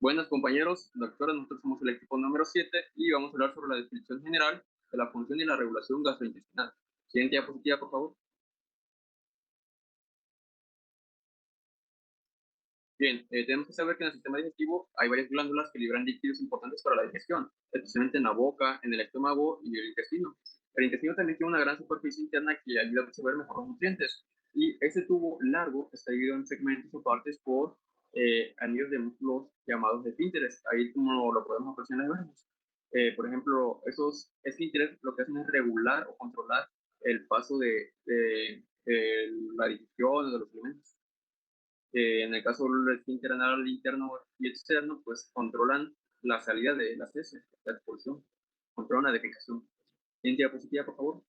Buenas compañeros, doctora, nosotros somos el equipo número 7 y vamos a hablar sobre la descripción general de la función y la regulación gastrointestinal. Siguiente diapositiva, por favor. Bien, tenemos que saber que en el sistema digestivo hay varias glándulas que liberan líquidos importantes para la digestión, especialmente en la boca, en el estómago y el intestino. El intestino también tiene una gran superficie interna que ayuda a absorber mejor los nutrientes. Y ese tubo largo está dividido en segmentos o partes por anillos de músculos llamados esfínteres. Ahí como lo podemos apreciar en las imágenes. Por ejemplo, esos esfínteres lo que hacen es regular o controlar el paso de la digestión de los alimentos. En el caso del esfínter anal interno y externo, pues controlan la salida de las heces, la expulsión, controlan la defecación. Siguiente diapositiva, por favor.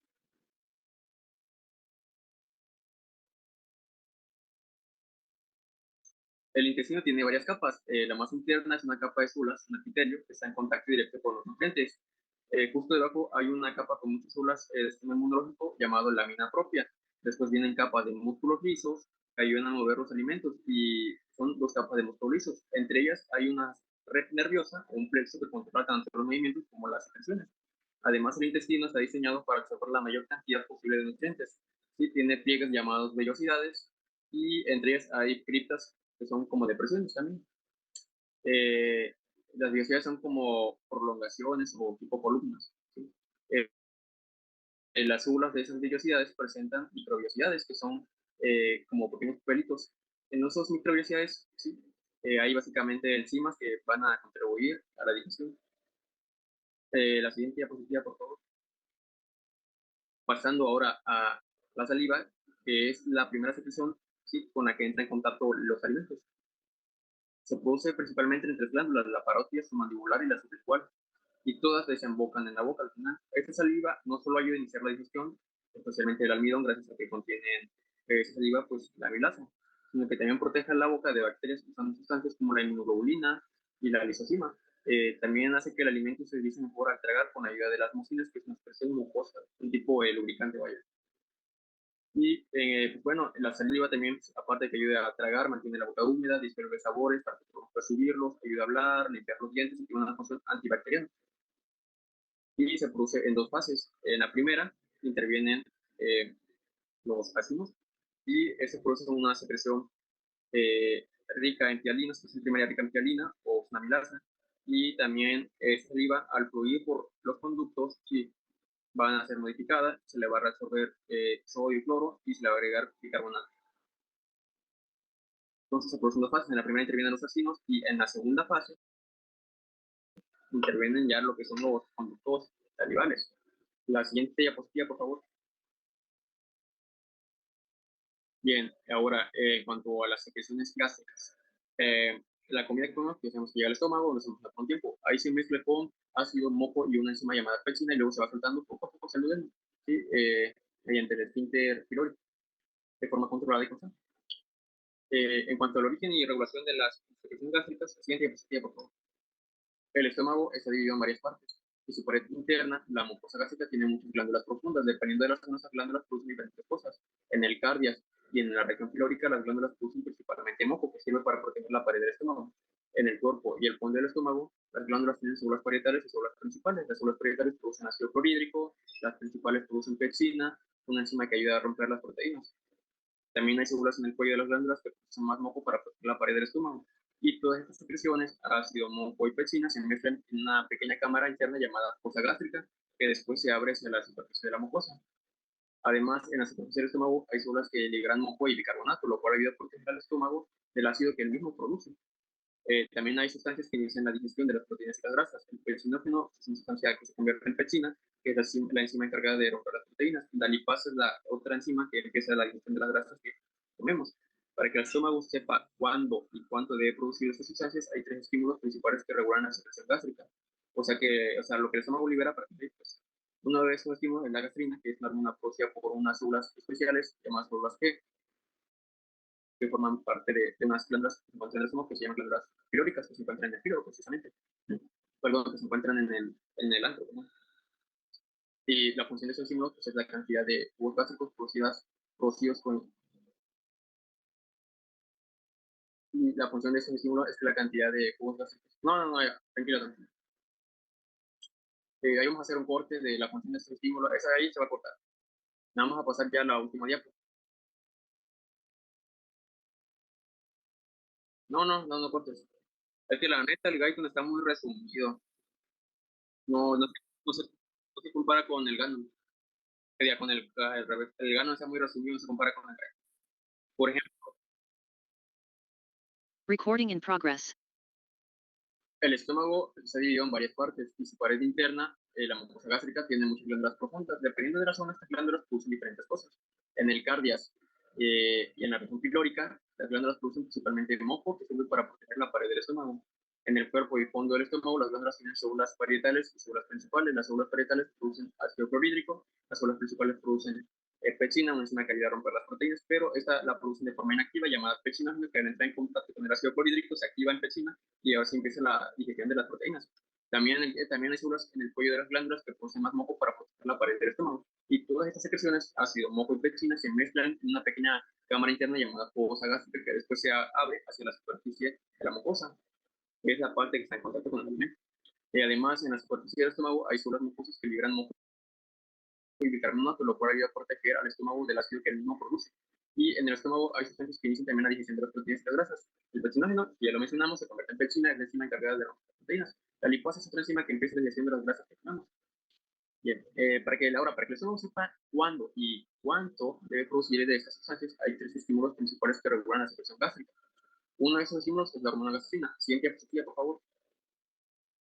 El intestino tiene varias capas. La más interna es una capa de células, un epitelio, que está en contacto directo con los nutrientes. Justo debajo hay una capa con muchas células de sistema inmunológico llamado lámina propia. Después vienen capas de músculos lisos que ayudan a mover los alimentos y son dos capas de músculos lisos. Entre ellas hay una red nerviosa o un plexo que controla tanto los movimientos como las secreciones. Además, el intestino está diseñado para absorber la mayor cantidad posible de nutrientes. Sí, tiene pliegues llamados vellosidades y entre ellas hay criptas que son como depresiones también. Eh, las vellosidades son como prolongaciones o tipo columnas. ¿Sí? Eh, las células de esas vellosidades presentan microvellosidades que son como pequeños pelitos. En esas microvellosidades, ¿sí? Hay básicamente enzimas que van a contribuir a la digestión. La siguiente diapositiva, por favor. Pasando ahora a la saliva, que es la primera secreción, ¿sí?, con la que entran en contacto los alimentos. Se produce principalmente en tres glándulas, la parótida, submandibular y la sublingual, y todas desembocan en la boca al final. Esta saliva no solo ayuda a iniciar la digestión, especialmente el almidón, gracias a que contienen esa saliva, pues la bilaza, sino que también protege la boca de bacterias que usan sustancias como la inmunoglobulina y la lisozima. También hace que el alimento se deslice mejor al tragar con ayuda de las mucinas, que es una expresión mucosa, un tipo de lubricante, vaya. Y pues bueno, la saliva también, pues, aparte de que ayuda a tragar, mantiene la boca húmeda, disuelve sabores para percibirlos, ayuda a hablar, limpiar los dientes y tiene una función antibacteriana. Y se produce en dos fases. En la primera intervienen eh, los ácidos y se produce una secreción rica en tialina, secreción primaria rica en tialina o amilasa. Y también esta saliva, al fluir por los conductos, sí, van a ser modificadas, se le va a reabsorber sodio y cloro y se le va a agregar bicarbonato. Entonces se producen dos fases. En la primera intervienen los acinos y en la segunda fase intervienen ya lo que son los conductos salivales. La siguiente diapositiva, por favor. Bien, ahora en cuanto a las secreciones gástricas. La comida que comemos, que sabemos que llega al estómago, nos hacemos con tiempo. Ahí se mezcla con ácido, moco y una enzima llamada pectina y luego se va soltando poco a poco, saludando, ¿sí? Mediante el esfínter pylori, de forma controlada y constante. En cuanto al origen y regulación de las secreciones gástricas, siguiente diapositiva, por favor. El estómago está dividido en varias partes. En su pared interna, la mucosa gástrica tiene muchas glándulas profundas. Dependiendo de las zonas, las glándulas producen diferentes cosas. En el cardias y en la región pilórica, las glándulas producen principalmente moco, que sirve para proteger la pared del estómago. En el cuerpo y el fondo del estómago, las glándulas tienen células parietales y células principales. Las células parietales producen ácido clorhídrico, las principales producen pepsina, una enzima que ayuda a romper las proteínas. También hay células en el cuello de las glándulas que producen más moco para proteger la pared del estómago. Y todas estas secreciones, ácido, moco y pectina, se mezclan en una pequeña cámara interna llamada fosa gástrica, que después se abre hacia la superficie de la mucosa. Además, en la superficie del estómago hay células que liberan moco y bicarbonato, lo cual ayuda a proteger al estómago del ácido que el mismo produce. También hay sustancias que inician la digestión de las proteínas y las grasas. El pectinógeno es una sustancia que se convierte en pectina, que es la enzima encargada de romper las proteínas. La lipasa es la otra enzima que empieza la digestión de las grasas que comemos. Para que el estómago sepa cuándo y cuánto debe producir estas sustancias, hay tres estímulos principales que regulan la secreción gástrica. O sea, lo que el estómago libera para que pues, uno de esos estímulos es la gastrina, que es una hormona producida por unas células especiales llamadas células G, que forman parte de unas glándulas que se encuentran en el estómago, que se llaman glándulas pilóricas, que se encuentran en el píloro, precisamente. Perdón, que se encuentran en el antro, ¿no? Y la función de esos estímulos pues, es la cantidad de jugos gástricos producidos con Y la función de este estímulo es que la cantidad de jugos gástricos. No, no, no, ya, tranquilo, tranquilo. Ahí vamos a hacer un corte de la función de este estímulo. Esa de ahí se va a cortar. Vamos a pasar ya a la última diapo. No, no, no, no cortes. Es que la neta, el Gaikon está muy resumido. No, no, no se, no se compara con el Ganon. Sería con el revés. El Ganon está muy resumido, no se compara con el Gaikon. Por ejemplo, Recording in progress. el estómago está dividido en varias partes y su pared interna, la mucosa gástrica, tiene muchas glándulas profundas. Dependiendo de la zona, estas glándulas producen diferentes cosas. En el cardias y en la región pilórica, las glándulas producen principalmente moco, que sirve para proteger la pared del estómago. En el cuerpo y fondo del estómago, las glándulas tienen células parietales y células principales. Las células parietales producen ácido clorhídrico, las células principales producen pectina, una enzima que ayuda a romper las proteínas, pero esta la producen de forma inactiva, llamada pectinógeno, que al entrar en contacto con el ácido clorhídrico se activa en pectina y ahora sí empieza la digestión de las proteínas. También hay células en el cuello de las glándulas que producen más moco para proteger la pared del estómago. Y todas estas secreciones, ácido, moco y pectina, se mezclan en una pequeña cámara interna llamada fosa gástrica que después se abre hacia la superficie de la mucosa, que es la parte que está en contacto con el alimento. Y además, en la superficie del estómago hay células mucosas que liberan moco y bicarbonato, lo cual ayuda a proteger al estómago del ácido que el mismo produce. Y en el estómago hay sustancias que inician también la digestión de las proteínas y las grasas. El pectinógeno, ya lo mencionamos, se convierte en pectina, es la enzima encargada de romper las proteínas. La lipasa es otra enzima que empieza la digestión de las grasas que comemos. Bien, para que el estómago sepa cuándo y cuánto debe producir de estas sustancias, hay tres estímulos principales que regulan la secreción gástrica. Uno de esos estímulos es la hormona gastrina. Siguiente diapositiva, por favor.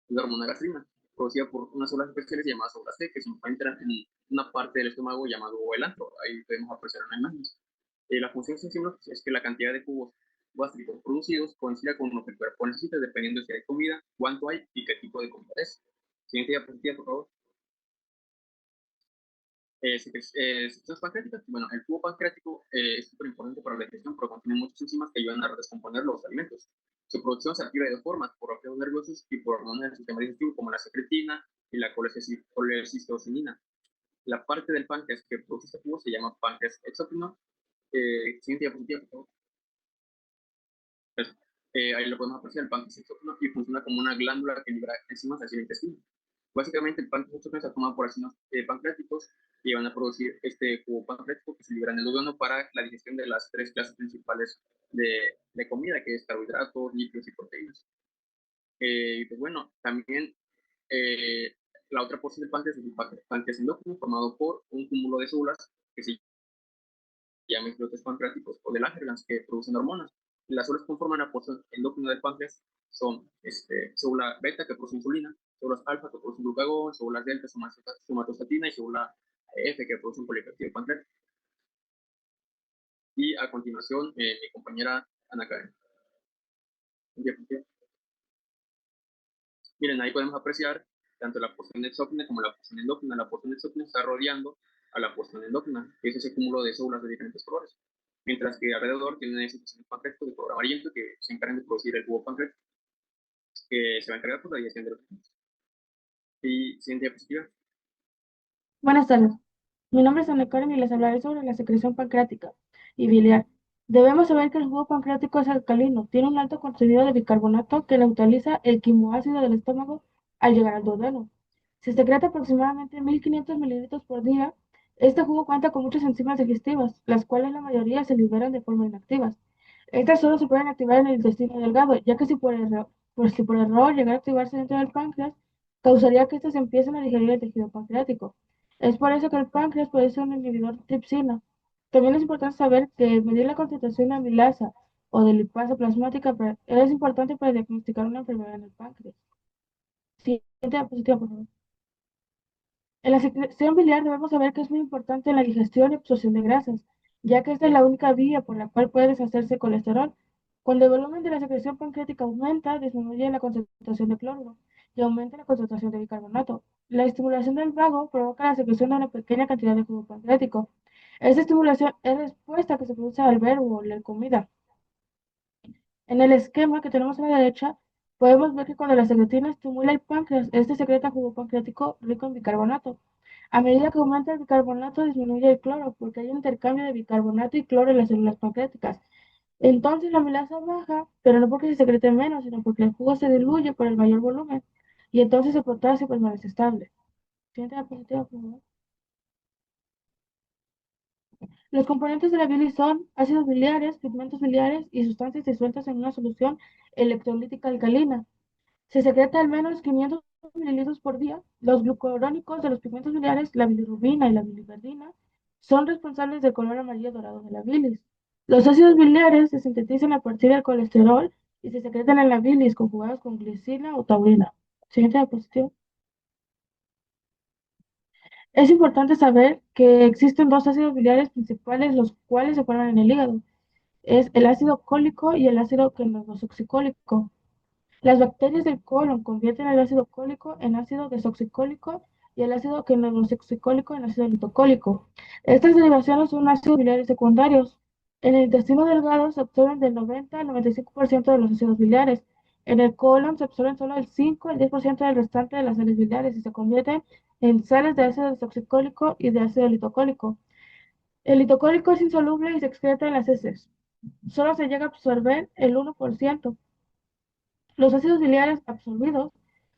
La hormona gastrina, producida por unas células especiales llamadas células T, que se encuentran en una parte del estómago llamado el antro. Ahí podemos apreciar una imagen. La función de estos estímulos es que la cantidad de jugos gástricos producidos coincida con lo que el cuerpo necesita, dependiendo si hay comida, cuánto hay y qué tipo de comida es. Siguiente diapositiva, por favor. Secreciones pancreáticas. Bueno, el tubo pancreático es súper importante para la digestión porque contiene muchas enzimas que ayudan a descomponer los alimentos. Su producción se activa de dos formas, por reflejos nerviosos y por hormonas del sistema digestivo como la secretina y la colecistocinina. La parte del páncreas que produce este tubo se llama páncreas exócrino. Siguiente diapositiva, por favor. Pues, ahí lo podemos apreciar, el páncreas exócrino, y funciona como una glándula que libera enzimas hacia el intestino. Básicamente, el páncreas exócrino está formado por ácidos pancreáticos y van a producir este jugo pancreático que se libera en el duodeno para la digestión de las tres clases principales de comida, que es carbohidratos, lípidos y proteínas. Y pues bueno, también eh, la otra porción del páncreas es el páncreas endocrino, formado por un cúmulo de células que se llaman islotes pancreáticos o de Langerhans, que producen hormonas. Las células que conforman la porción endocrina del páncreas son célula beta, que produce insulina, células alfa, que producen glucagón, células delta, somatostatina, y célula F, que produce un polipeptido pancreático. Y a continuación, mi compañera Ana Karen. Miren, ahí podemos apreciar tanto la porción exócrina como la porción endócrina. La porción exócrina está rodeando a la porción endócrina, que es ese cúmulo de células de diferentes colores. Mientras que alrededor tienen ese pancreático de color amarillento que se encargan de producir el jugo pancreático, que se va a encargar por la digestión de los alimentos. Y siguiente diapositiva. Buenas tardes. Mi nombre es Ana Karen y les hablaré sobre la secreción pancreática y biliar. Debemos saber que el jugo pancreático es alcalino, tiene un alto contenido de bicarbonato que neutraliza el quimoácido del estómago al llegar al duodeno. Se secreta aproximadamente 1500 mililitros por día. Este jugo cuenta con muchas enzimas digestivas, las cuales la mayoría se liberan de forma inactivas. Estas solo se pueden activar en el intestino delgado, ya que si por error llegara a activarse dentro del páncreas, causaría que éstas empiecen a digerir el tejido pancreático. Es por eso que el páncreas puede ser un inhibidor de tripsina. También es importante saber que medir la concentración de amilasa o de lipasa plasmática es importante para diagnosticar una enfermedad en el páncreas. Siguiente diapositiva, por favor. En la secreción biliar debemos saber que es muy importante la digestión y absorción de grasas, ya que esta es la única vía por la cual puede deshacerse colesterol. Cuando el volumen de la secreción pancreática aumenta, disminuye la concentración de cloruro y aumenta la concentración de bicarbonato. La estimulación del vago provoca la secreción de una pequeña cantidad de jugo pancreático. Esta estimulación es respuesta que se produce al ver o oler comida. En el esquema que tenemos a la derecha, podemos ver que cuando la secretina estimula el páncreas, este secreta jugo pancreático rico en bicarbonato. A medida que aumenta el bicarbonato, disminuye el cloro, porque hay un intercambio de bicarbonato y cloro en las células pancreáticas. Entonces la amilasa baja, pero no porque se secrete menos, sino porque el jugo se diluye por el mayor volumen y entonces el potasio permanece estable. Siguiente diapositiva, por favor. Los componentes de la bilis son ácidos biliares, pigmentos biliares y sustancias disueltas en una solución electrolítica alcalina. Se secreta al menos 500 mililitros por día. Los glucurónicos de los pigmentos biliares, la bilirrubina y la biliverdina, son responsables del color amarillo dorado de la bilis. Los ácidos biliares se sintetizan a partir del colesterol y se secretan en la bilis conjugados con glicina o taurina. Siguiente diapositiva. Es importante saber que existen dos ácidos biliares principales, los cuales se forman en el hígado. Es el ácido cólico y el ácido quenotoxicólico. Las bacterias del colon convierten el ácido cólico en ácido desoxicólico y el ácido quenotoxicólico en ácido litocólico. Estas derivaciones son ácidos biliares secundarios. En el intestino delgado se absorben del 90 al 95% de los ácidos biliares. En el colon se absorben solo el 5 al 10% del restante de las sales biliares y se convierten en sales de ácido desoxicólico y de ácido litocólico. El litocólico es insoluble y se excreta en las heces. Solo se llega a absorber el 1%. Los ácidos biliares absorbidos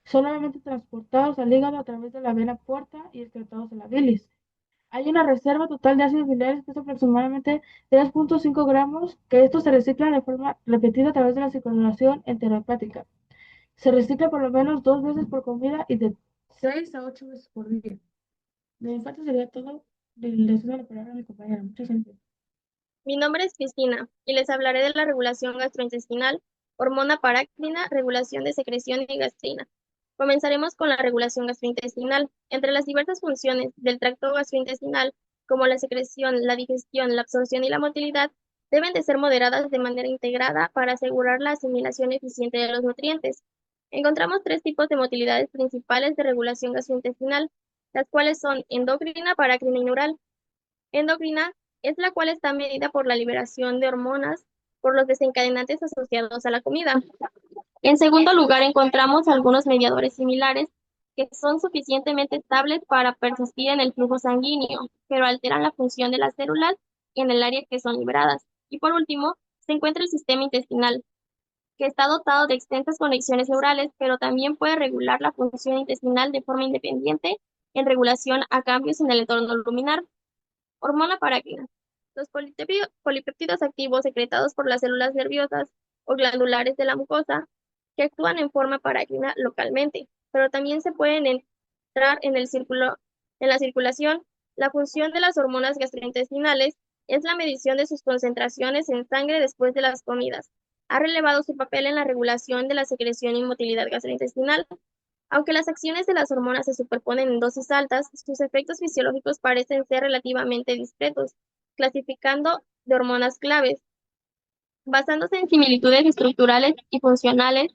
son nuevamente transportados al hígado a través de la vena porta y excretados en la bilis. Hay una reserva total de ácidos biliares que es aproximadamente 3,5 gramos, que estos se reciclan de forma repetida a través de la circulación enterohepática. Se recicla por lo menos 2 veces por comida y de 6 a 8 veces por día. De mi parte sería todo. Le cedo la palabra a mi compañera. Muchas gracias. Mi nombre es Cristina y les hablaré de la regulación gastrointestinal, hormona parácrina, regulación de secreción y gastrina. Comenzaremos con la regulación gastrointestinal. Entre las diversas funciones del tracto gastrointestinal, como la secreción, la digestión, la absorción y la motilidad, deben de ser moderadas de manera integrada para asegurar la asimilación eficiente de los nutrientes. Encontramos tres tipos de motilidades principales de regulación gastrointestinal, las cuales son endocrina, parácrina y neural. Endocrina es la cual está medida por la liberación de hormonas por los desencadenantes asociados a la comida. En segundo lugar, encontramos algunos mediadores similares que son suficientemente estables para persistir en el flujo sanguíneo, pero alteran la función de las células en el área que son liberadas. Y por último, se encuentra el sistema intestinal, que está dotado de extensas conexiones neurales, pero también puede regular la función intestinal de forma independiente en regulación a cambios en el entorno luminar. Hormona parácrina. Los polipéptidos activos secretados por las células nerviosas o glandulares de la mucosa que actúan en forma parácrina localmente, pero también se pueden entrar en la circulación. La función de las hormonas gastrointestinales es la medición de sus concentraciones en sangre después de las comidas. Ha relevado su papel en la regulación de la secreción y motilidad gastrointestinal. Aunque las acciones de las hormonas se superponen en dosis altas, sus efectos fisiológicos parecen ser relativamente discretos, clasificando de hormonas claves. Basándose en similitudes estructurales y funcionales,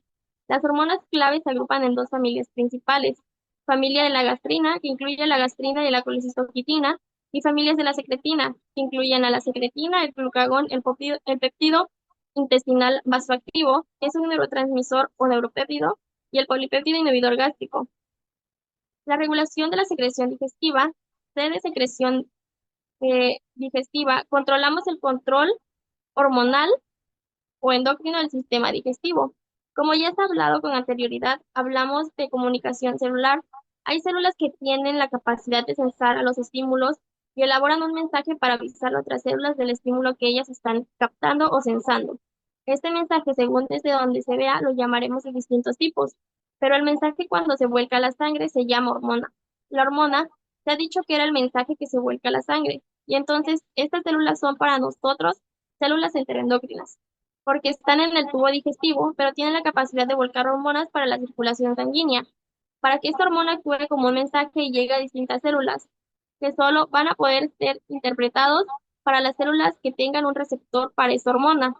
las hormonas claves se agrupan en dos familias principales: familia de la gastrina, que incluye la gastrina y la colecistoquitina, y familias de la secretina, que incluyen a la secretina, el glucagón, el péptido intestinal vasoactivo, que es un neurotransmisor o neuropéptido, y el polipéptido inhibidor gástrico. La regulación de la secreción digestiva, de secreción digestiva, controlamos el control hormonal o endocrino del sistema digestivo. Como ya se ha hablado con anterioridad, hablamos de comunicación celular. Hay células que tienen la capacidad de sensar a los estímulos y elaboran un mensaje para avisar a otras células del estímulo que ellas están captando o sensando. Este mensaje, según desde donde se vea, lo llamaremos de distintos tipos, pero el mensaje cuando se vuelca a la sangre se llama hormona. La hormona se ha dicho que era el mensaje que se vuelca a la sangre, y entonces estas células son para nosotros células enteroendocrinas porque están en el tubo digestivo, pero tienen la capacidad de volcar hormonas para la circulación sanguínea, para que esta hormona actúe como un mensaje y llegue a distintas células, que solo van a poder ser interpretados para las células que tengan un receptor para esa hormona.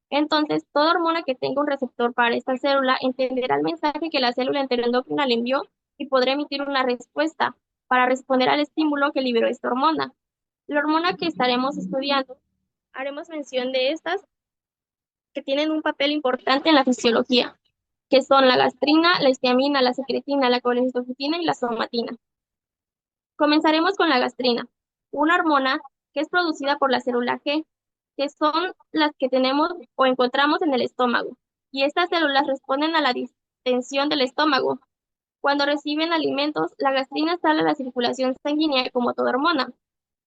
Entonces, toda hormona que tenga un receptor para esta célula entenderá el mensaje que la célula enteroendocrina le envió y podrá emitir una respuesta para responder al estímulo que liberó esta hormona. La hormona que estaremos estudiando, haremos mención de estas que tienen un papel importante en la fisiología, que son la gastrina, la histiamina, la secretina, la colecistoquitina y la somatina. Comenzaremos con la gastrina, una hormona que es producida por la célula G, que son las que tenemos o encontramos en el estómago, y estas células responden a la distensión del estómago. Cuando reciben alimentos, la gastrina sale a la circulación sanguínea como toda hormona.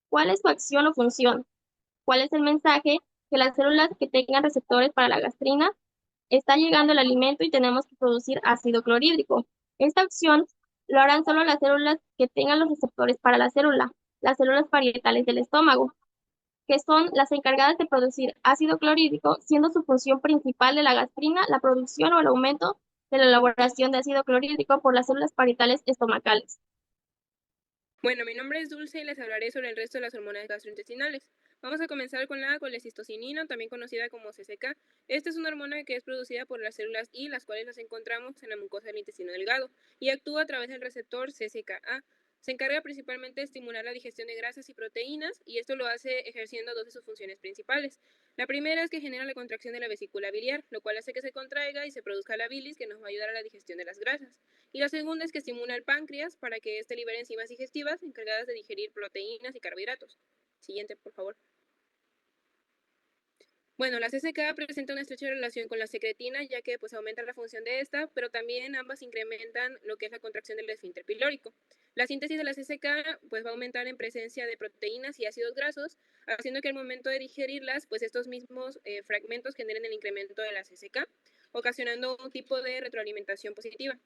¿Cuál es su acción o función? ¿Cuál es el mensaje? Que las células que tengan receptores para la gastrina está llegando el alimento y tenemos que producir ácido clorhídrico. Esta acción lo harán solo las células que tengan los receptores para la célula, las células parietales del estómago, que son las encargadas de producir ácido clorhídrico, siendo su función principal de la gastrina la producción o el aumento de la elaboración de ácido clorhídrico por las células parietales estomacales. Bueno, mi nombre es Dulce y les hablaré sobre el resto de las hormonas gastrointestinales. Vamos a comenzar con la colecistocinina, también conocida como CCK. Esta es una hormona que es producida por las células I, las cuales las encontramos en la mucosa del intestino delgado, y actúa a través del receptor CCKA. Se encarga principalmente de estimular la digestión de grasas y proteínas, y esto lo hace ejerciendo dos de sus funciones principales. La primera es que genera la contracción de la vesícula biliar, lo cual hace que se contraiga y se produzca la bilis, que nos va a ayudar a la digestión de las grasas. Y la segunda es que estimula el páncreas para que éste libere enzimas digestivas encargadas de digerir proteínas y carbohidratos. Siguiente, por favor. Bueno, la CCK presenta una estrecha relación con la secretina, ya que pues aumenta la función de esta, pero también ambas incrementan lo que es la contracción del esfínter pilórico. La síntesis de la CCK pues va a aumentar en presencia de proteínas y ácidos grasos, haciendo que al momento de digerirlas, pues estos mismos fragmentos generen el incremento de la CCK, ocasionando un tipo de retroalimentación positiva.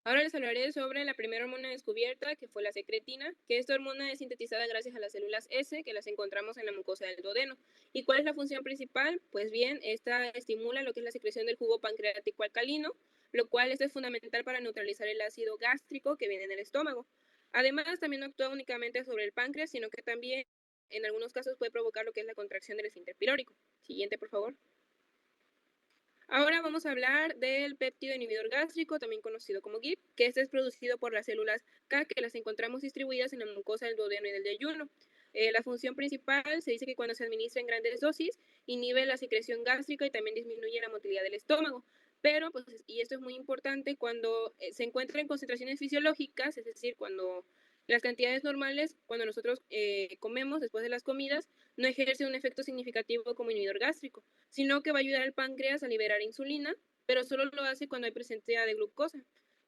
Ahora les hablaré sobre la primera hormona descubierta, que fue la secretina, que esta hormona es sintetizada gracias a las células S, que las encontramos en la mucosa del duodeno. ¿Y cuál es la función principal? Pues bien, esta estimula lo que es la secreción del jugo pancreático alcalino, lo cual es fundamental para neutralizar el ácido gástrico que viene en el estómago. Además, también no actúa únicamente sobre el páncreas, sino que también en algunos casos puede provocar lo que es la contracción del esfínter pilórico. Siguiente, por favor. Ahora vamos a hablar del péptido inhibidor gástrico, también conocido como GIP, que este es producido por las células K, que las encontramos distribuidas en la mucosa del duodeno y del yeyuno. La función principal se dice que cuando se administra en grandes dosis, inhibe la secreción gástrica y también disminuye la motilidad del estómago. Pero, pues, y esto es muy importante, cuando se encuentra en concentraciones fisiológicas, es decir, cuando las cantidades normales, cuando nosotros comemos después de las comidas, no ejerce un efecto significativo como inhibidor gástrico, sino que va a ayudar al páncreas a liberar insulina, pero solo lo hace cuando hay presencia de glucosa.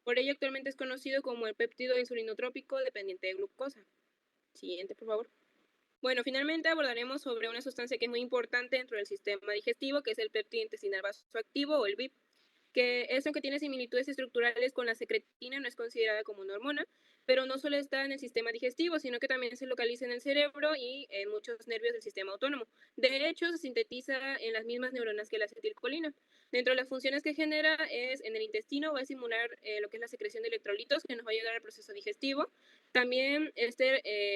Por ello, actualmente es conocido como el péptido insulinotrópico dependiente de glucosa. Siguiente, por favor. Bueno, finalmente abordaremos sobre una sustancia que es muy importante dentro del sistema digestivo, que es el péptido intestinal vasoactivo o el BIP, que es aunque tiene similitudes estructurales con la secretina, no es considerada como una hormona, pero no solo está en el sistema digestivo, sino que también se localiza en el cerebro y en muchos nervios del sistema autónomo. De hecho, se sintetiza en las mismas neuronas que la acetilcolina. Dentro de las funciones que genera es en el intestino, va a estimular lo que es la secreción de electrolitos, que nos va a ayudar al proceso digestivo. También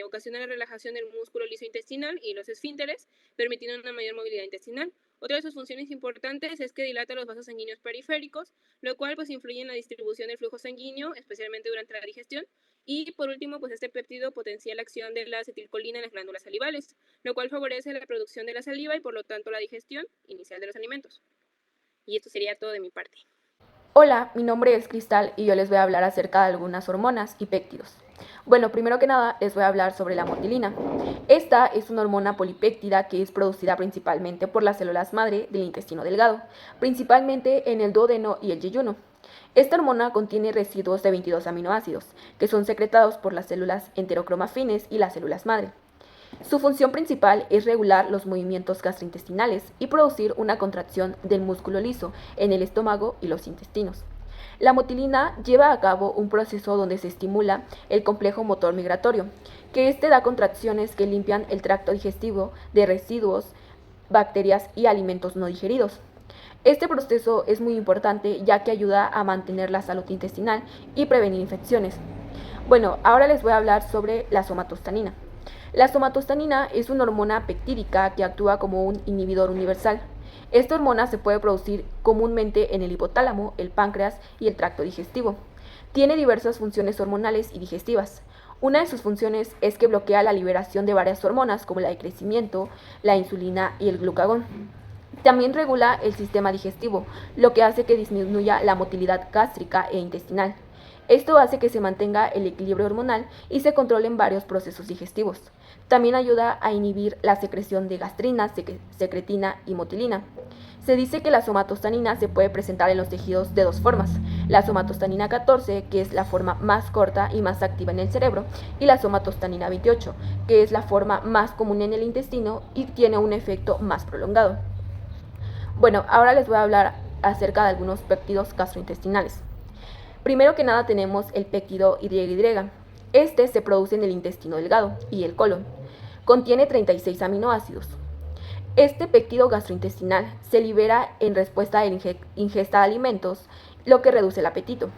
ocasiona la relajación del músculo liso intestinal y los esfínteres, permitiendo una mayor movilidad intestinal. Otra de sus funciones importantes es que dilata los vasos sanguíneos periféricos, lo cual pues influye en la distribución del flujo sanguíneo, especialmente durante la digestión. Y por último, pues este péptido potencia la acción de la acetilcolina en las glándulas salivales, lo cual favorece la producción de la saliva y por lo tanto la digestión inicial de los alimentos. Y esto sería todo de mi parte. Hola, mi nombre es Cristal y yo les voy a hablar acerca de algunas hormonas y péptidos. Bueno, primero que nada les voy a hablar sobre la motilina. Esta es una hormona polipéptida que es producida principalmente por las células madre del intestino delgado, principalmente en el duodeno y el yeyuno. Esta hormona contiene residuos de 22 aminoácidos, que son secretados por las células enterocromafines y las células madre. Su función principal es regular los movimientos gastrointestinales y producir una contracción del músculo liso en el estómago y los intestinos. La motilina lleva a cabo un proceso donde se estimula el complejo motor migratorio, que da contracciones que limpian el tracto digestivo de residuos, bacterias y alimentos no digeridos. Este proceso es muy importante ya que ayuda a mantener la salud intestinal y prevenir infecciones. Bueno, ahora les voy a hablar sobre la somatostanina. La somatostanina es una hormona peptídica que actúa como un inhibidor universal. Esta hormona se puede producir comúnmente en el hipotálamo, el páncreas y el tracto digestivo. Tiene diversas funciones hormonales y digestivas. Una de sus funciones es que bloquea la liberación de varias hormonas como la de crecimiento, la insulina y el glucagón. También regula el sistema digestivo, lo que hace que disminuya la motilidad gástrica e intestinal. Esto hace que se mantenga el equilibrio hormonal y se controlen varios procesos digestivos. También ayuda a inhibir la secreción de gastrina, secretina y motilina. Se dice que la somatostanina se puede presentar en los tejidos de dos formas: la somatostanina 14, que es la forma más corta y más activa en el cerebro, y la somatostanina 28, que es la forma más común en el intestino y tiene un efecto más prolongado. Bueno, ahora les voy a hablar acerca de algunos péptidos gastrointestinales. Primero que nada tenemos el péptido YY. Este se produce en el intestino delgado y el colon. Contiene 36 aminoácidos. Este péptido gastrointestinal se libera en respuesta a la ingesta de alimentos, lo que reduce el apetito.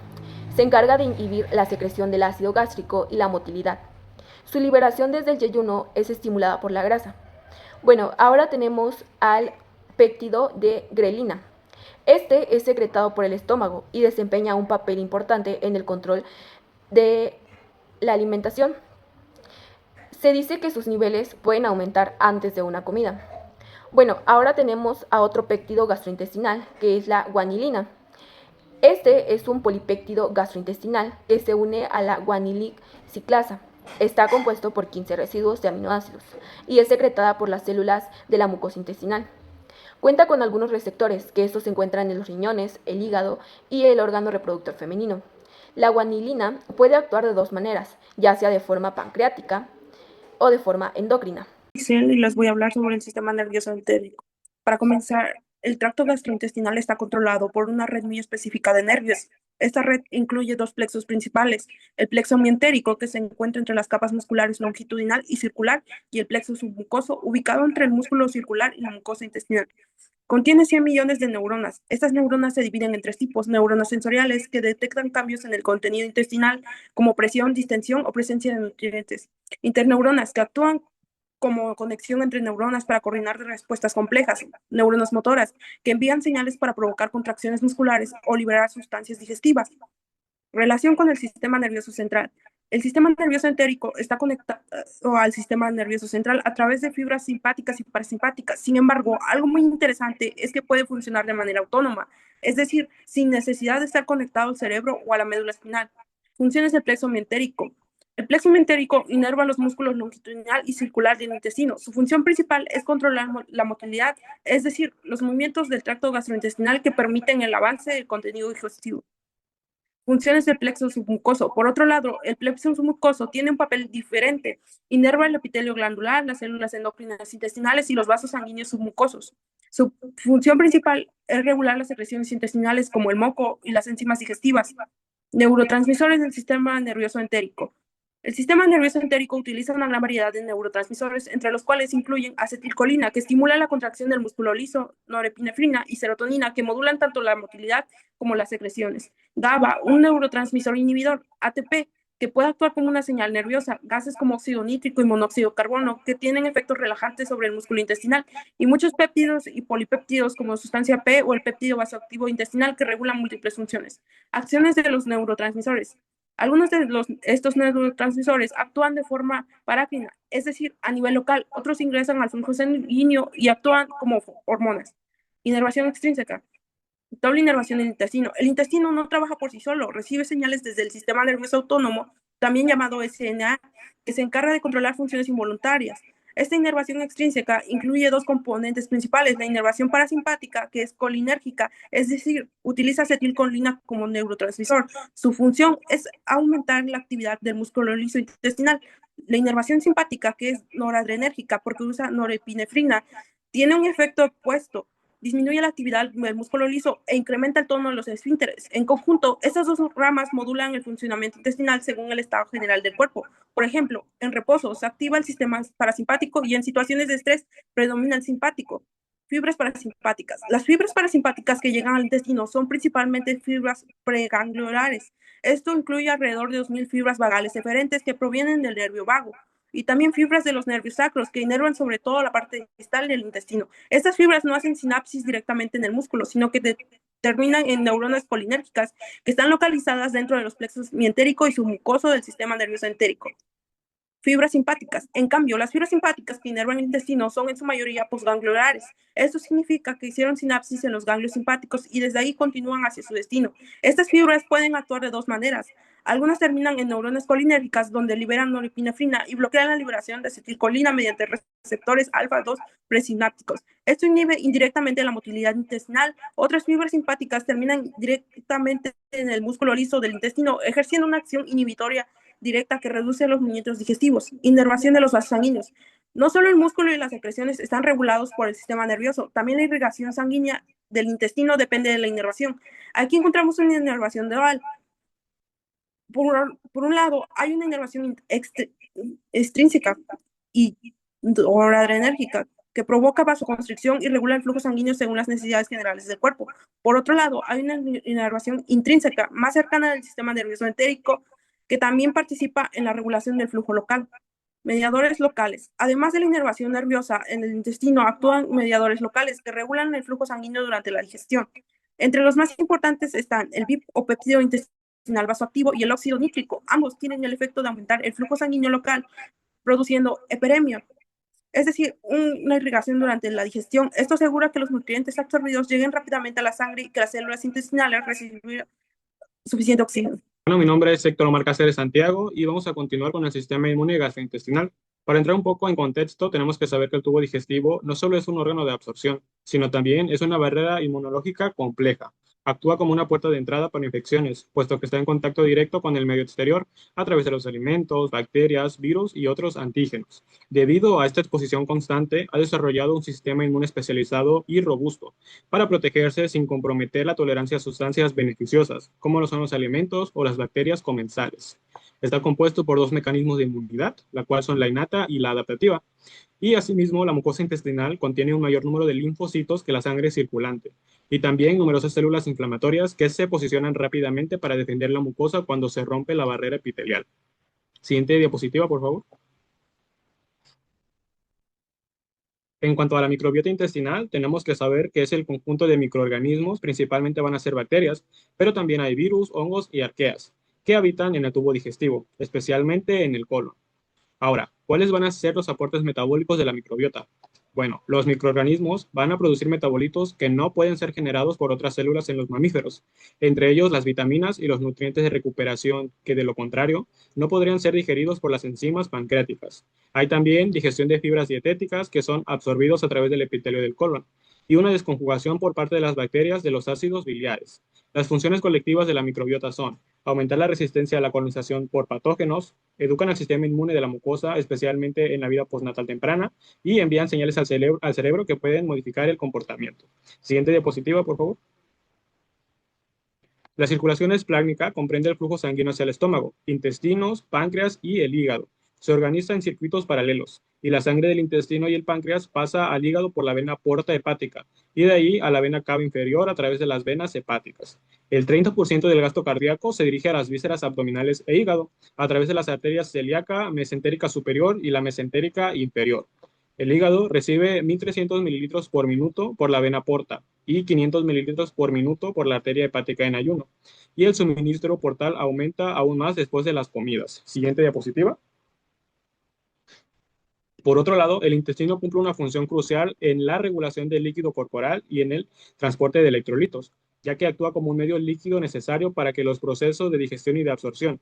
Se encarga de inhibir la secreción del ácido gástrico y la motilidad. Su liberación desde el yeyuno es estimulada por la grasa. Bueno, ahora tenemos al péptido de grelina. Este es secretado por el estómago y desempeña un papel importante en el control de la alimentación. Se dice que sus niveles pueden aumentar antes de una comida. Bueno, ahora tenemos a otro péptido gastrointestinal, que es la guanilina. Este es un polipéptido gastrointestinal que se une a la guanilic ciclasa. Está compuesto por 15 residuos de aminoácidos y es secretada por las células de la mucosa intestinal. Cuenta con algunos receptores, que estos se encuentran en los riñones, el hígado y el órgano reproductor femenino. La guanilina puede actuar de dos maneras, ya sea de forma pancreática o de forma endocrina. Y les voy a hablar sobre el sistema nervioso entérico. Para comenzar, el tracto gastrointestinal está controlado por una red muy específica de nervios. Esta red incluye dos plexos principales: el plexo mientérico, que se encuentra entre las capas musculares longitudinal y circular, y el plexo submucoso, ubicado entre el músculo circular y la mucosa intestinal. Contiene 100 millones de neuronas. Estas neuronas se dividen en tres tipos: neuronas sensoriales, que detectan cambios en el contenido intestinal, como presión, distensión o presencia de nutrientes; interneuronas, que actúan como conexión entre neuronas para coordinar respuestas complejas; neuronas motoras, que envían señales para provocar contracciones musculares o liberar sustancias digestivas. Relación con el sistema nervioso central. El sistema nervioso entérico está conectado al sistema nervioso central a través de fibras simpáticas y parasimpáticas. Sin embargo, algo muy interesante es que puede funcionar de manera autónoma, es decir, sin necesidad de estar conectado al cerebro o a la médula espinal. Funciones del plexo mientérico. El plexo mientérico inerva los músculos longitudinal y circular del intestino. Su función principal es controlar la motilidad, es decir, los movimientos del tracto gastrointestinal que permiten el avance del contenido digestivo. Funciones del plexo submucoso. Por otro lado, el plexo submucoso tiene un papel diferente. Inerva el epitelio glandular, las células endocrinas intestinales y los vasos sanguíneos submucosos. Su función principal es regular las secreciones intestinales, como el moco y las enzimas digestivas. Neurotransmisores del sistema nervioso entérico. El sistema nervioso entérico utiliza una gran variedad de neurotransmisores, entre los cuales incluyen acetilcolina, que estimula la contracción del músculo liso, norepinefrina y serotonina, que modulan tanto la motilidad como las secreciones; GABA, un neurotransmisor inhibidor; ATP, que puede actuar como una señal nerviosa; gases como óxido nítrico y monóxido de carbono, que tienen efectos relajantes sobre el músculo intestinal; y muchos péptidos y polipéptidos, como sustancia P o el péptido vasoactivo intestinal, que regulan múltiples funciones. Acciones de los neurotransmisores. Algunos de estos neurotransmisores actúan de forma parácrina, es decir, a nivel local; otros ingresan al flujo sanguíneo y actúan como hormonas. Inervación extrínseca. Doble inervación del intestino. El intestino no trabaja por sí solo, recibe señales desde el sistema nervioso autónomo, también llamado SNA, que se encarga de controlar funciones involuntarias. Esta inervación extrínseca incluye dos componentes principales: la inervación parasimpática, que es colinérgica, es decir, utiliza acetilcolina como neurotransmisor. Su función es aumentar la actividad del músculo liso intestinal. La inervación simpática, que es noradrenérgica, porque usa norepinefrina, tiene un efecto opuesto: disminuye la actividad del músculo liso e incrementa el tono de los esfínteres. En conjunto, estas dos ramas modulan el funcionamiento intestinal según el estado general del cuerpo. Por ejemplo, en reposo se activa el sistema parasimpático y en situaciones de estrés predomina el simpático. Fibras parasimpáticas. Las fibras parasimpáticas que llegan al intestino son principalmente fibras pregangliolares. Esto incluye alrededor de 2000 fibras vagales eferentes que provienen del nervio vago, y también fibras de los nervios sacros, que inervan sobre todo la parte distal del intestino. Estas fibras no hacen sinapsis directamente en el músculo, sino que terminan en neuronas colinérgicas, que están localizadas dentro de los plexos mientérico y submucoso del sistema nervioso entérico. Fibras simpáticas. En cambio, las fibras simpáticas que inervan el intestino son en su mayoría posgangliolares. Esto significa que hicieron sinapsis en los ganglios simpáticos y desde ahí continúan hacia su destino. Estas fibras pueden actuar de dos maneras. Algunas terminan en neuronas colinérgicas, donde liberan norepinefrina y bloquean la liberación de acetilcolina mediante receptores alfa-2 presinápticos. Esto inhibe indirectamente la motilidad intestinal. Otras fibras simpáticas terminan directamente en el músculo liso del intestino, ejerciendo una acción inhibitoria directa que reduce los movimientos digestivos. Inervación de los vasos sanguíneos. No solo el músculo y las secreciones están regulados por el sistema nervioso, también la irrigación sanguínea del intestino depende de la inervación. Aquí encontramos una inervación dual. Por un lado, hay una inervación extrínseca y adrenérgica que provoca vasoconstricción y regula el flujo sanguíneo según las necesidades generales del cuerpo. Por otro lado, hay una inervación intrínseca más cercana al sistema nervioso entérico que también participa en la regulación del flujo local. Mediadores locales. Además de la inervación nerviosa, en el intestino actúan mediadores locales que regulan el flujo sanguíneo durante la digestión. Entre los más importantes están el BIP o péptido intestinal vasoactivo y el óxido nítrico. Ambos tienen el efecto de aumentar el flujo sanguíneo local, produciendo hiperemia, es decir, una irrigación durante la digestión. Esto asegura que los nutrientes absorbidos lleguen rápidamente a la sangre y que las células intestinales reciban suficiente oxígeno. Bueno, mi nombre es Héctor Omar Cáceres Santiago y vamos a continuar con el sistema inmune gastrointestinal. Para entrar un poco en contexto, tenemos que saber que el tubo digestivo no solo es un órgano de absorción, sino también es una barrera inmunológica compleja. Actúa como una puerta de entrada para infecciones, puesto que está en contacto directo con el medio exterior a través de los alimentos, bacterias, virus y otros antígenos. Debido a esta exposición constante, ha desarrollado un sistema inmune especializado y robusto para protegerse sin comprometer la tolerancia a sustancias beneficiosas, como lo son los alimentos o las bacterias comensales. Está compuesto por dos mecanismos de inmunidad, la cual son la innata y la adaptativa. Y asimismo, la mucosa intestinal contiene un mayor número de linfocitos que la sangre circulante, y también numerosas células inflamatorias que se posicionan rápidamente para defender la mucosa cuando se rompe la barrera epitelial. Siguiente diapositiva, por favor. En cuanto a la microbiota intestinal, tenemos que saber que es el conjunto de microorganismos, principalmente van a ser bacterias, pero también hay virus, hongos y arqueas, que habitan en el tubo digestivo, especialmente en el colon. Ahora, ¿cuáles van a ser los aportes metabólicos de la microbiota? Bueno, los microorganismos van a producir metabolitos que no pueden ser generados por otras células en los mamíferos, entre ellos las vitaminas y los nutrientes de recuperación, que de lo contrario no podrían ser digeridos por las enzimas pancreáticas. Hay también digestión de fibras dietéticas que son absorbidos a través del epitelio del colon y una desconjugación por parte de las bacterias de los ácidos biliares. Las funciones colectivas de la microbiota son aumentar la resistencia a la colonización por patógenos, educan al sistema inmune de la mucosa, especialmente en la vida postnatal temprana, y envían señales al cerebro que pueden modificar el comportamiento. Siguiente diapositiva, por favor. La circulación esplácnica comprende el flujo sanguíneo hacia el estómago, intestinos, páncreas y el hígado. Se organiza en circuitos paralelos y la sangre del intestino y el páncreas pasa al hígado por la vena porta hepática y de ahí a la vena cava inferior a través de las venas hepáticas. El 30% del gasto cardíaco se dirige a las vísceras abdominales e hígado a través de las arterias celíaca, mesentérica superior y la mesentérica inferior. El hígado recibe 1.300 mililitros por minuto por la vena porta y 500 mililitros por minuto por la arteria hepática en ayuno. Y el suministro portal aumenta aún más después de las comidas. Siguiente diapositiva. Por otro lado, el intestino cumple una función crucial en la regulación del líquido corporal y en el transporte de electrolitos, ya que actúa como un medio líquido necesario para que los procesos de digestión y de absorción.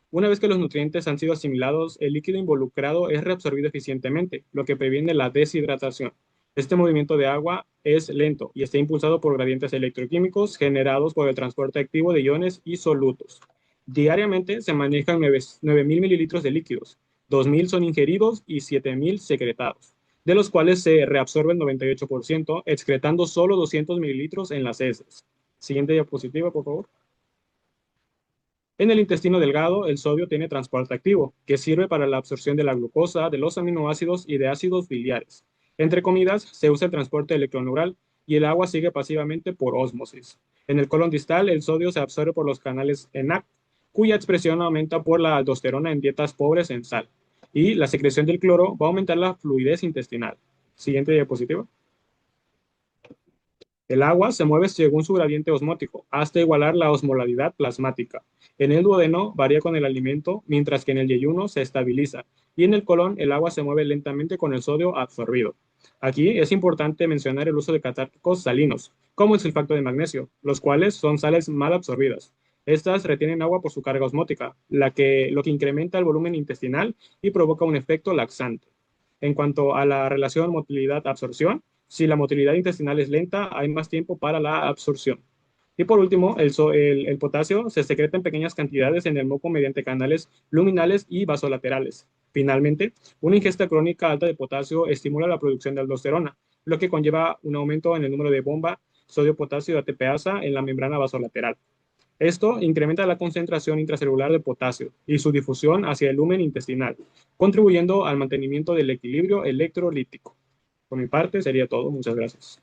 Una vez que los nutrientes han sido asimilados, el líquido involucrado es reabsorbido eficientemente, lo que previene la deshidratación. Este movimiento de agua es lento y está impulsado por gradientes electroquímicos generados por el transporte activo de iones y solutos. Diariamente se manejan 9.000 mililitros de líquidos, 2.000 son ingeridos y 7.000 secretados, de los cuales se reabsorbe el 98%, excretando solo 200 mililitros en las heces. Siguiente diapositiva, por favor. En el intestino delgado, el sodio tiene transporte activo, que sirve para la absorción de la glucosa, de los aminoácidos y de ácidos biliares. Entre comidas, se usa el transporte electroneural y el agua sigue pasivamente por ósmosis. En el colon distal, el sodio se absorbe por los canales ENaC, cuya expresión aumenta por la aldosterona en dietas pobres en sal. Y la secreción del cloro va a aumentar la fluidez intestinal. Siguiente diapositiva. El agua se mueve según su gradiente osmótico, hasta igualar la osmolaridad plasmática. En el duodeno varía con el alimento, mientras que en el yeyuno se estabiliza, y en el colon el agua se mueve lentamente con el sodio absorbido. Aquí es importante mencionar el uso de catárticos salinos, como el sulfato de magnesio, los cuales son sales mal absorbidas. Estas retienen agua por su carga osmótica, lo que incrementa el volumen intestinal y provoca un efecto laxante. En cuanto a la relación motilidad-absorción, si la motilidad intestinal es lenta, hay más tiempo para la absorción. Y por último, el potasio se secreta en pequeñas cantidades en el moco mediante canales luminales y vasolaterales. Finalmente, una ingesta crónica alta de potasio estimula la producción de aldosterona, lo que conlleva un aumento en el número de bomba sodio-potasio ATPasa en la membrana vasolateral. Esto incrementa la concentración intracelular de potasio y su difusión hacia el lumen intestinal, contribuyendo al mantenimiento del equilibrio electrolítico. Por mi parte, sería todo. Muchas gracias.